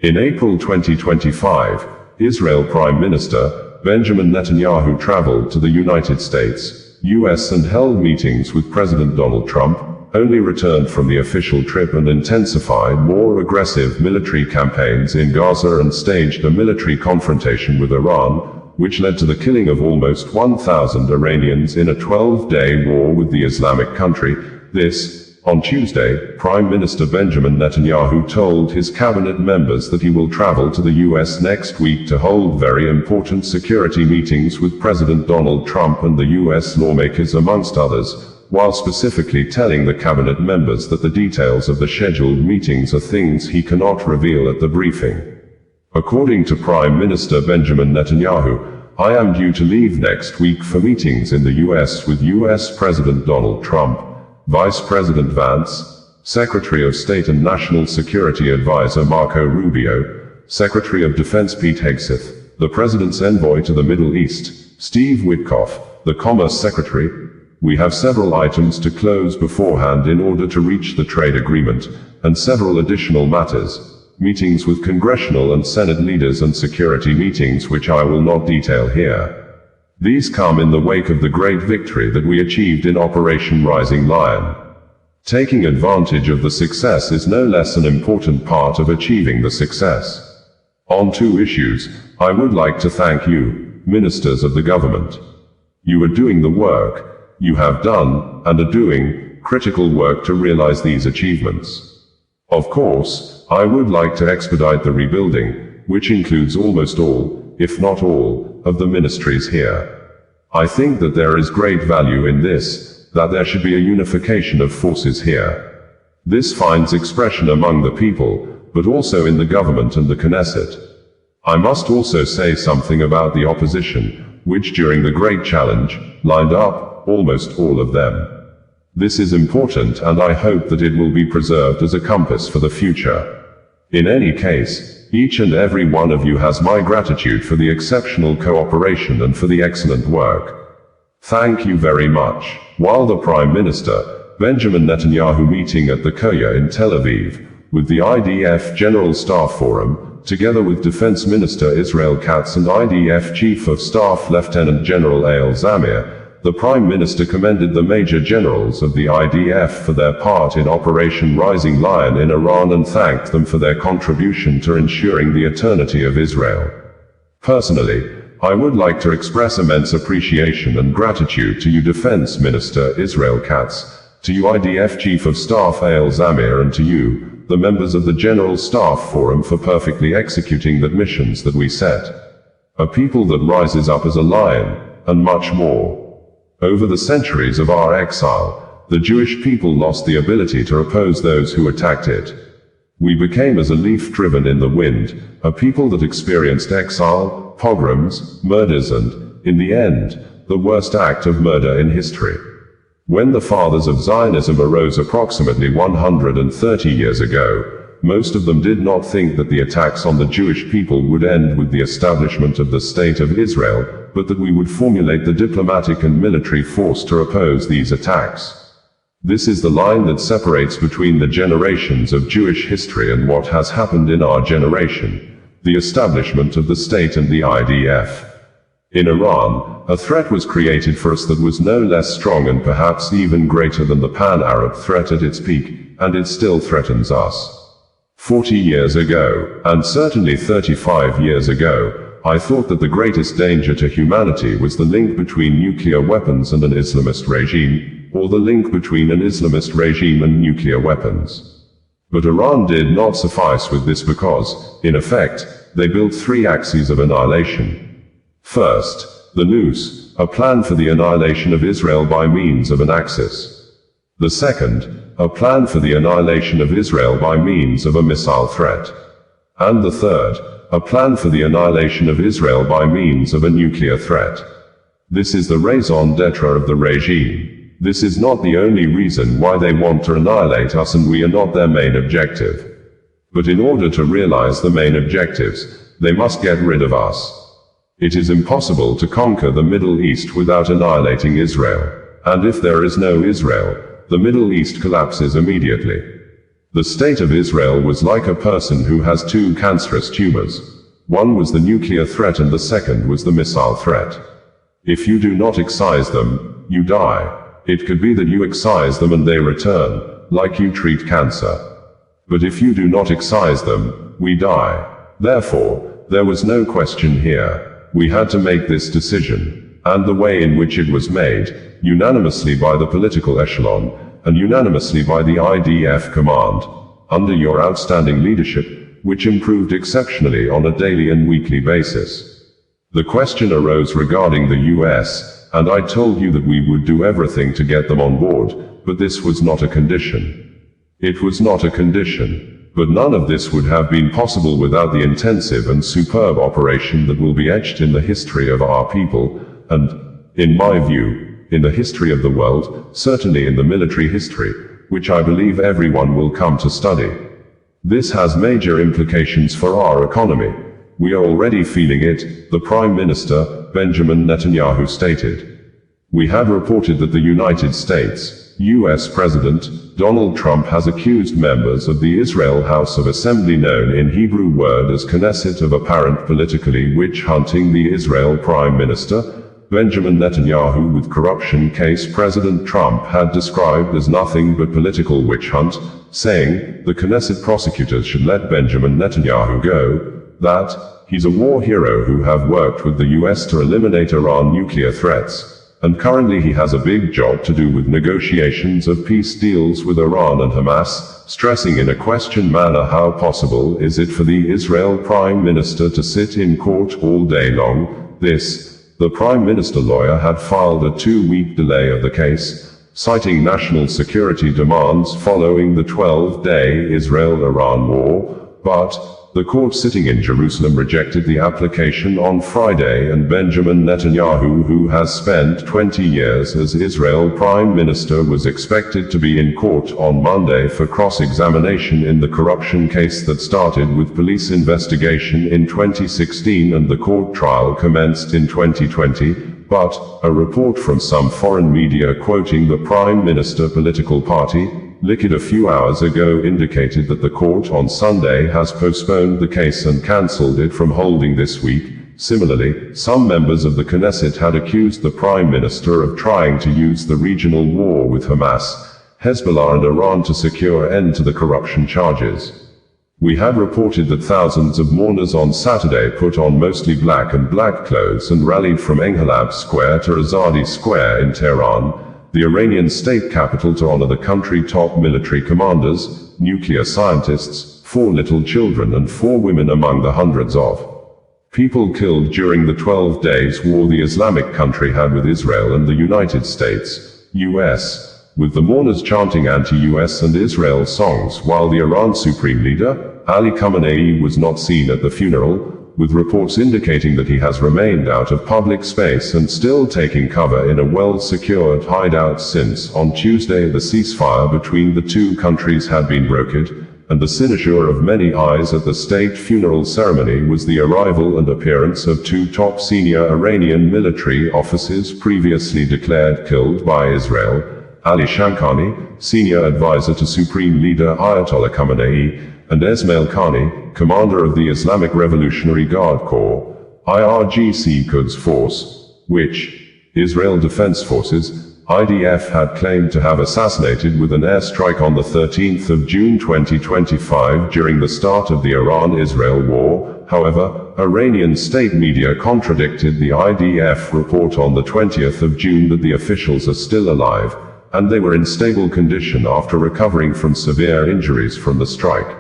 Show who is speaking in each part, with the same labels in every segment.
Speaker 1: In April 2025, Israel Prime Minister Benjamin Netanyahu traveled to the United States, US and held meetings with President Donald Trump, only returned from the official trip and intensified more aggressive military campaigns in Gaza and staged a military confrontation with Iran, which led to the killing of almost 1,000 Iranians in a 12-day war with the Islamic country. On Tuesday, Prime Minister Benjamin Netanyahu told his cabinet members that he will travel to the US next week to hold very important security meetings with President Donald Trump and the US lawmakers amongst others, while specifically telling the cabinet members that the details of the scheduled meetings are things he cannot reveal at the briefing. According to Prime Minister Benjamin Netanyahu, "I am due to leave next week for meetings in the US with US President Donald Trump, Vice President Vance, Secretary of State and National Security Advisor Marco Rubio, Secretary of Defense Pete Hegseth, the President's envoy to the Middle East, Steve Witkoff, the Commerce Secretary. We have several items to close beforehand in order to reach the trade agreement, and several additional matters, meetings with congressional and Senate leaders and security meetings which I will not detail here. These come in the wake of the great victory that we achieved in Operation Rising Lion. Taking advantage of the success is no less an important part of achieving the success. On two issues, I would like to thank you, ministers of the government. You are doing the work, you have done, and are doing, critical work to realize these achievements. Of course, I would like to expedite the rebuilding, which includes almost all, if not all, of the ministries here. I think that there is great value in this, that there should be a unification of forces here. This finds expression among the people, but also in the government and the Knesset. I must also say something about the opposition, which during the great challenge, lined up, almost all of them. This is important and I hope that it will be preserved as a compass for the future. In any case, each and every one of you has my gratitude for the exceptional cooperation and for the excellent work. Thank you very much. While the Prime Minister, Benjamin Netanyahu meeting at the Koya in Tel Aviv, with the IDF General Staff Forum, together with Defense Minister Israel Katz and IDF Chief of Staff Lieutenant General Eyal Zamir, the Prime Minister commended the Major Generals of the IDF for their part in Operation Rising Lion in Iran and thanked them for their contribution to ensuring the eternity of Israel. Personally, I would like to express immense appreciation and gratitude to you Defense Minister Israel Katz, to you IDF Chief of Staff Eyal Zamir and to you, the members of the General Staff Forum for perfectly executing the missions that we set. A people that rises up as a lion, and much more. Over the centuries of our exile, the Jewish people lost the ability to oppose those who attacked it. We became as a leaf driven in the wind, a people that experienced exile, pogroms, murders and, in the end, the worst act of murder in history. When the fathers of Zionism arose approximately 130 years ago, most of them did not think that the attacks on the Jewish people would end with the establishment of the State of Israel, but that we would formulate the diplomatic and military force to oppose these attacks. This is the line that separates between the generations of Jewish history and what has happened in our generation, the establishment of the state and the IDF. In Iran, a threat was created for us that was no less strong and perhaps even greater than the pan-Arab threat at its peak, and it still threatens us. 40 years ago, and certainly 35 years ago, I thought that the greatest danger to humanity was the link between nuclear weapons and an Islamist regime, or the link between an Islamist regime and nuclear weapons. But Iran did not suffice with this because, in effect, they built three axes of annihilation. First, the noose, a plan for the annihilation of Israel by means of an axis. The second, a plan for the annihilation of Israel by means of a missile threat. And the third, a plan for the annihilation of Israel by means of a nuclear threat. This is the raison d'etre of the regime. This is not the only reason why they want to annihilate us and we are not their main objective. But in order to realize the main objectives, they must get rid of us. It is impossible to conquer the Middle East without annihilating Israel. And if there is no Israel, the Middle East collapses immediately. The state of Israel was like a person who has two cancerous tumors. One was the nuclear threat and the second was the missile threat. If you do not excise them, you die. It could be that you excise them and they return, like you treat cancer. But if you do not excise them, we die. Therefore, there was no question here. We had to make this decision, and the way in which it was made, unanimously by the political echelon, and unanimously by the IDF command, under your outstanding leadership, which improved exceptionally on a daily and weekly basis. The question arose regarding the US, and I told you that we would do everything to get them on board, but this was not a condition. It was not a condition, but none of this would have been possible without the intensive and superb operation that will be etched in the history of our people, and, in my view, in the history of the world, certainly in the military history, which I believe everyone will come to study. This has major implications for our economy. We are already feeling it, the Prime Minister, Benjamin Netanyahu stated. We have reported that the United States, US President, Donald Trump has accused members of the Israel House of Assembly, known in Hebrew word as Knesset, of apparent politically witch-hunting the Israel Prime Minister, Benjamin Netanyahu, with corruption case President Trump had described as nothing but political witch hunt, saying, the Knesset prosecutors should let Benjamin Netanyahu go, that, he's a war hero who have worked with the US to eliminate Iran nuclear threats, and currently he has a big job to do with negotiations of peace deals with Iran and Hamas, stressing in a question manner how possible is it for the Israel Prime Minister to sit in court all day long. The Prime Minister lawyer had filed a 2-week delay of the case, citing national security demands following the 12-day Israel-Iran war, but the court sitting in Jerusalem rejected the application on Friday, and Benjamin Netanyahu, who has spent 20 years as Israel Prime Minister, was expected to be in court on Monday for cross-examination in the corruption case that started with police investigation in 2016 and the court trial commenced in 2020, but a report from some foreign media quoting the Prime Minister political party, Likud, a few hours ago indicated that the court on Sunday has postponed the case and cancelled it from holding this week. Similarly, some members of the Knesset had accused the Prime Minister of trying to use the regional war with Hamas, Hezbollah and Iran to secure end to the corruption charges. We had reported that thousands of mourners on Saturday put on mostly black and black clothes and rallied from Enghalab Square to Azadi Square in Tehran, the Iranian state capital, to honor the country's top military commanders, nuclear scientists, 4 little children and 4 women among the hundreds of people killed during the 12 days war the Islamic country had with Israel and the United States, US, with the mourners chanting anti-US and Israel songs, while the Iran Supreme Leader, Ali Khamenei, was not seen at the funeral, with reports indicating that he has remained out of public space and still taking cover in a well-secured hideout since, on Tuesday, the ceasefire between the two countries had been brokered, and the cynosure of many eyes at the state funeral ceremony was the arrival and appearance of 2 top senior Iranian military officers previously declared killed by Israel, Ali Shamkhani, senior advisor to Supreme Leader Ayatollah Khamenei, and Esmail Khani, commander of the Islamic Revolutionary Guard Corps, IRGC Quds Force, which Israel Defense Forces, IDF, had claimed to have assassinated with an airstrike on the 13th of June 2025 during the start of the Iran-Israel war. However, Iranian state media contradicted the IDF report on the 20th of June that the officials are still alive, and they were in stable condition after recovering from severe injuries from the strike.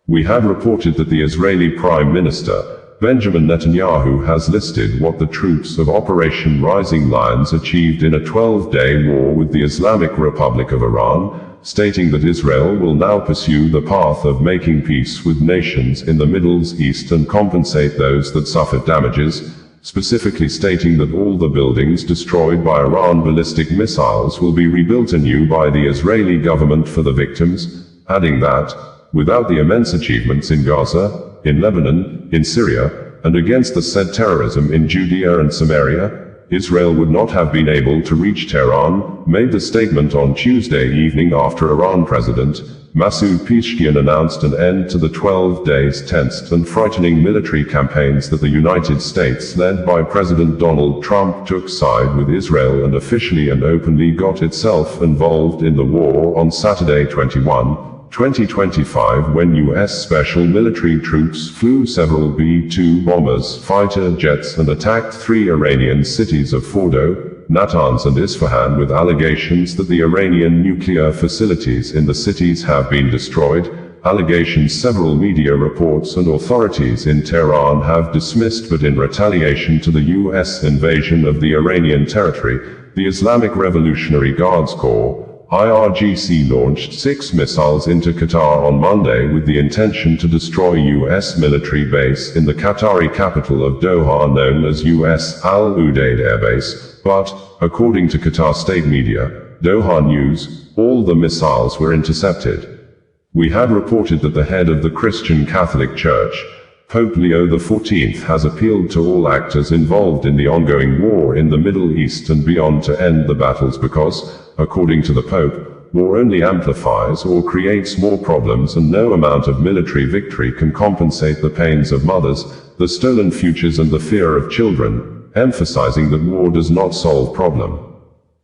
Speaker 1: We had reported that the Israeli Prime Minister, Benjamin Netanyahu, has listed what the troops of Operation Rising Lions achieved in a 12-day war with the Islamic Republic of Iran, stating that Israel will now pursue the path of making peace with nations in the Middle East and compensate those that suffered damages, specifically stating that all the buildings destroyed by Iran ballistic missiles will be rebuilt anew by the Israeli government for the victims, adding that, without the immense achievements in Gaza, in Lebanon, in Syria, and against the said terrorism in Judea and Samaria, Israel would not have been able to reach Tehran, made the statement on Tuesday evening after Iran President Masoud Pezeshkian announced an end to the 12 days tense and frightening military campaigns that the United States, led by President Donald Trump, took side with Israel and officially and openly got itself involved in the war on Saturday 2025, when U.S. special military troops flew several B-2 bombers, fighter jets, and attacked 3 Iranian cities of Fordo, Natanz and Isfahan, with allegations that the Iranian nuclear facilities in the cities have been destroyed, allegations several media reports and authorities in Tehran have dismissed. But in retaliation to the U.S. invasion of the Iranian territory, the Islamic Revolutionary Guards Corps, IRGC, launched 6 missiles into Qatar on Monday with the intention to destroy U.S. military base in the Qatari capital of Doha known as U.S. Al Udeid Air Base. But, according to Qatar state media, Doha News, all the missiles were intercepted. We had reported that the head of the Christian Catholic Church, Pope Leo XIV, has appealed to all actors involved in the ongoing war in the Middle East and beyond to end the battles because, according to the Pope, war only amplifies or creates more problems, and no amount of military victory can compensate the pains of mothers, the stolen futures and the fear of children, emphasizing that war does not solve problem.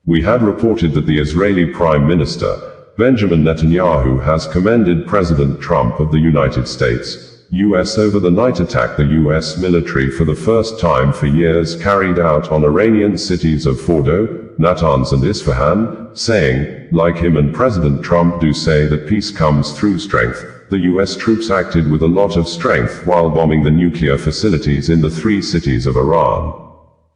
Speaker 1: We had reported that the Israeli Prime Minister, Benjamin Netanyahu, has commended President Trump of the United States, U.S. overnight attack the U.S. military for the first time for years carried out on Iranian cities of Fordo, Natanz and Isfahan, saying, like him and President Trump do say that peace comes through strength, the U.S. troops acted with a lot of strength while bombing the nuclear facilities in the 3 cities of Iran.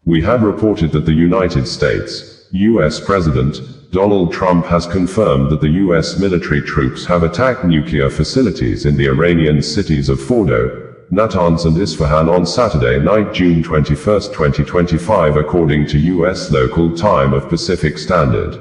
Speaker 1: We had reported that the United States, U.S. President Donald Trump has confirmed that the U.S. military troops have attacked nuclear facilities in the Iranian cities of Fordo, Natanz and Isfahan on Saturday night, June 21, 2025, according to U.S. local time of Pacific Standard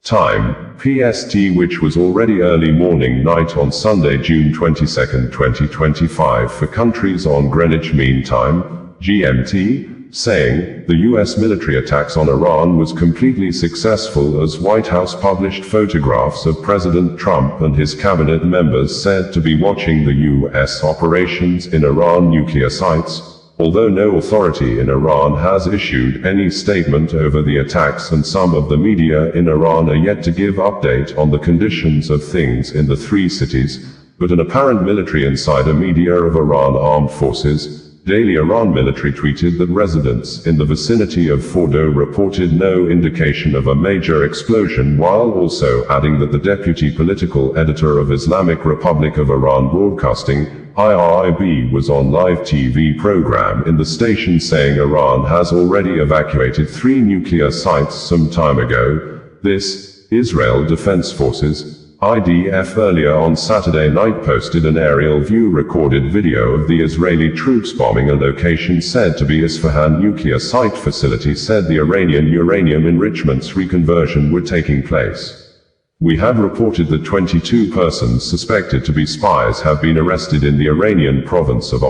Speaker 1: Time, PST, which was already early morning night on Sunday, June 22, 2025 for countries on Greenwich Mean Time, GMT, saying, the U.S. military attacks on Iran was completely successful, as White House published photographs of President Trump and his cabinet members said to be watching the U.S. operations in Iran nuclear sites, although no authority in Iran has issued any statement over the attacks, and some of the media in Iran are yet to give update on the conditions of things in the 3 cities, but an apparent military insider, media of Iran Armed Forces, Daily Iran Military, tweeted that residents in the vicinity of Fordo reported no indication of a major explosion, while also adding that the deputy political editor of Islamic Republic of Iran Broadcasting, IRIB, was on live TV program in the station saying Iran has already evacuated 3 nuclear sites some time ago. This, Israel Defense Forces, IDF, earlier on Saturday night posted an aerial view recorded video of the Israeli troops bombing a location said to be Isfahan nuclear site facility, said the Iranian uranium enrichments reconversion were taking place. We had reported that 22 persons suspected to be spies have been arrested in the Iranian province of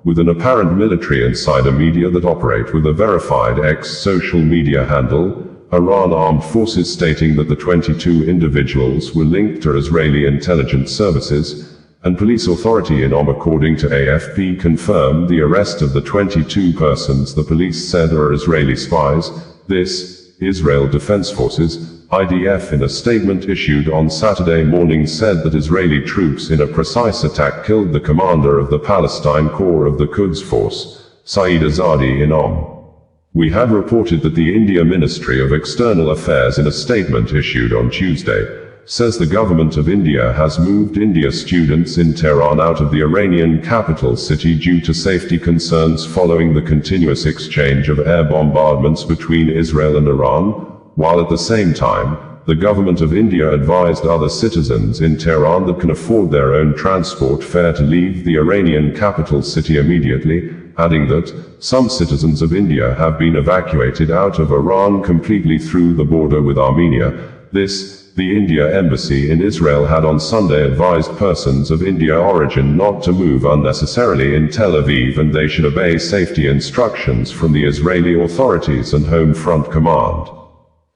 Speaker 1: with an apparent military insider, media that operate with a verified social media handle, Iran Armed Forces, stating that the 22 individuals were linked to Israeli intelligence services, and police authority in according to AFP, confirmed the arrest of the 22 persons the police said are Israeli spies. This, Israel Defense Forces, IDF, in a statement issued on Saturday morning, said that Israeli troops in a precise attack killed the commander of the Palestine Corps of the Quds Force, Saeed Azadi, in We had reported that the India Ministry of External Affairs, in a statement issued on Tuesday, says the government of India has moved India students in Tehran out of the Iranian capital city due to safety concerns following the continuous exchange of air bombardments between Israel and Iran, while at the same time, the government of India advised other citizens in Tehran that can afford their own transport fare to leave the Iranian capital city immediately, adding that some citizens of India have been evacuated out of Iran completely through the border with Armenia. The India Embassy in Israel had on Sunday advised persons of India origin not to move unnecessarily in Tel Aviv, and they should obey safety instructions from the Israeli authorities and Home Front Command.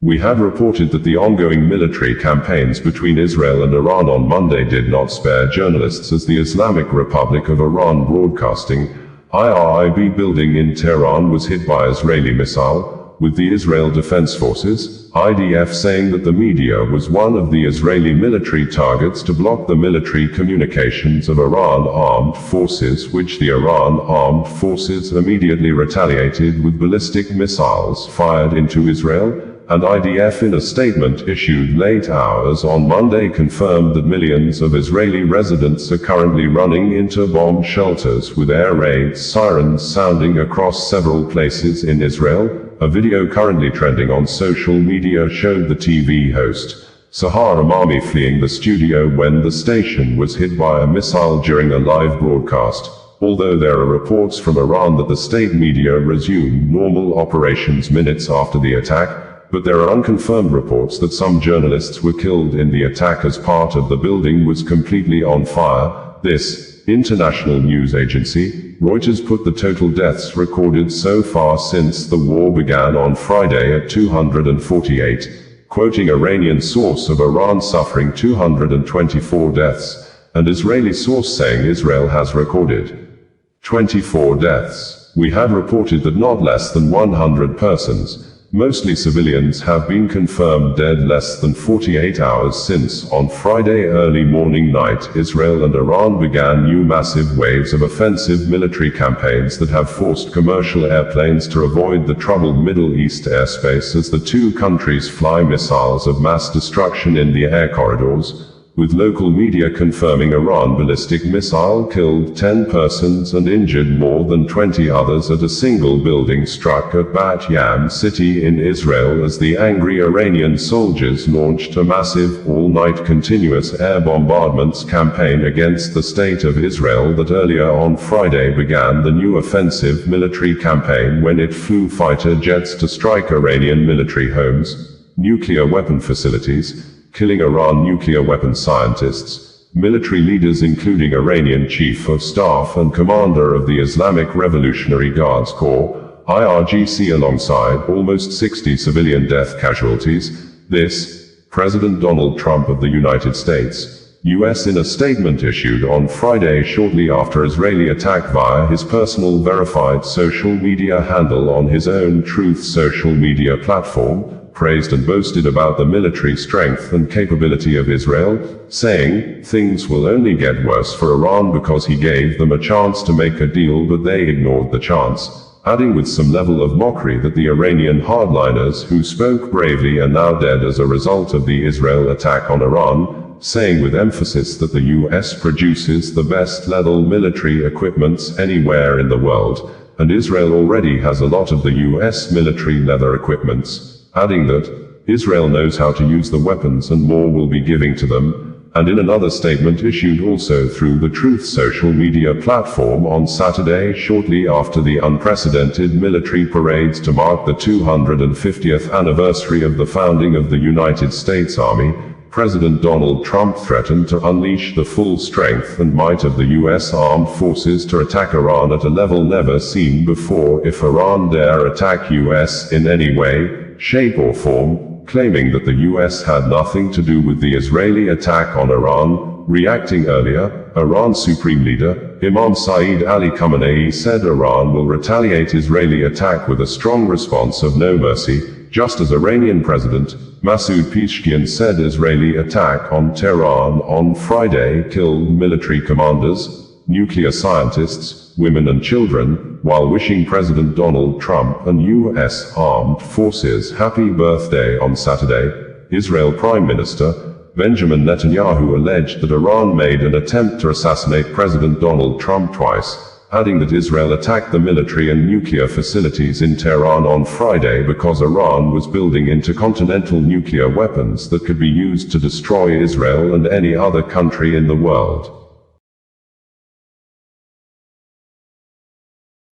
Speaker 1: We had reported that the ongoing military campaigns between Israel and Iran on Monday did not spare journalists as the Islamic Republic of Iran Broadcasting IRIB building in Tehran was hit by Israeli missile, with the Israel Defense Forces IDF saying that the media was one of the Israeli military targets to block the military communications of Iran armed forces, which the Iran armed forces immediately retaliated with ballistic missiles fired into Israel. And IDF in a statement issued late hours on Monday confirmed that millions of Israeli residents are currently running into bomb shelters with air raid sirens sounding across several places in Israel. A video currently trending on social media showed the TV host, Sahar Amami, fleeing the studio when the station was hit by a missile during a live broadcast. Although there are reports from Iran that the state media resumed normal operations minutes after the attack, but there are unconfirmed reports that some journalists were killed in the attack as part of the building was completely on fire. This international news agency, Reuters, put the total deaths recorded so far since the war began on Friday at 248, quoting Iranian source of Iran suffering 224 deaths, and Israeli source saying Israel has recorded 24 deaths. We had reported that not less than 100 persons, mostly civilians, have been confirmed dead less than 48 hours since, on Friday early morning night, Israel and Iran began new massive waves of offensive military campaigns that have forced commercial airplanes to avoid the troubled Middle East airspace as the two countries fly missiles of mass destruction in the air corridors, with local media confirming Iran ballistic missile killed 10 persons and injured more than 20 others at a single building struck at Bat Yam city in Israel as the angry Iranian soldiers launched a massive, all-night continuous air bombardments campaign against the state of Israel that earlier on Friday began the new offensive military campaign when it flew fighter jets to strike Iranian military homes, nuclear weapon facilities, killing Iran nuclear weapons scientists, military leaders including Iranian Chief of Staff and Commander of the Islamic Revolutionary Guards Corps, IRGC, alongside almost 60 civilian death casualties. This, President Donald Trump of the United States, U.S. in a statement issued on Friday shortly after Israeli attack via his personal verified social media handle on his own Truth social media platform, praised and boasted about the military strength and capability of Israel, saying, "Things will only get worse for Iran because he gave them a chance to make a deal but they ignored the chance," adding with some level of mockery that the Iranian hardliners who spoke bravely are now dead as a result of the Israel attack on Iran, saying with emphasis that the US produces the best lethal military equipments anywhere in the world, and Israel already has a lot of the US military leather equipments, adding that Israel knows how to use the weapons and more will be giving to them. And in another statement issued also through the Truth social media platform on Saturday shortly after the unprecedented military parades to mark the 250th anniversary of the founding of the United States Army, President Donald Trump threatened to unleash the full strength and might of the U.S. armed forces to attack Iran at a level never seen before if Iran dare attack U.S. in any way, shape or form, claiming that the U.S. had nothing to do with the Israeli attack on Iran. Reacting earlier, Iran's Supreme Leader, Imam Saeed Ali Khamenei, said Iran will retaliate Israeli attack with a strong response of no mercy, just as Iranian President Masoud Pezeshkian said Israeli attack on Tehran on Friday killed military commanders, nuclear scientists, women and children, while wishing President Donald Trump and U.S. armed forces happy birthday on Saturday. Israel Prime Minister Benjamin Netanyahu alleged that Iran made an attempt to assassinate President Donald Trump twice, adding that Israel attacked the military and nuclear facilities in Tehran on Friday because Iran was building intercontinental nuclear weapons that could be used to destroy Israel and any other country in the world.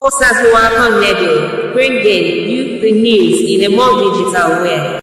Speaker 2: Osasua Redio, bringing you the news in a more digital way.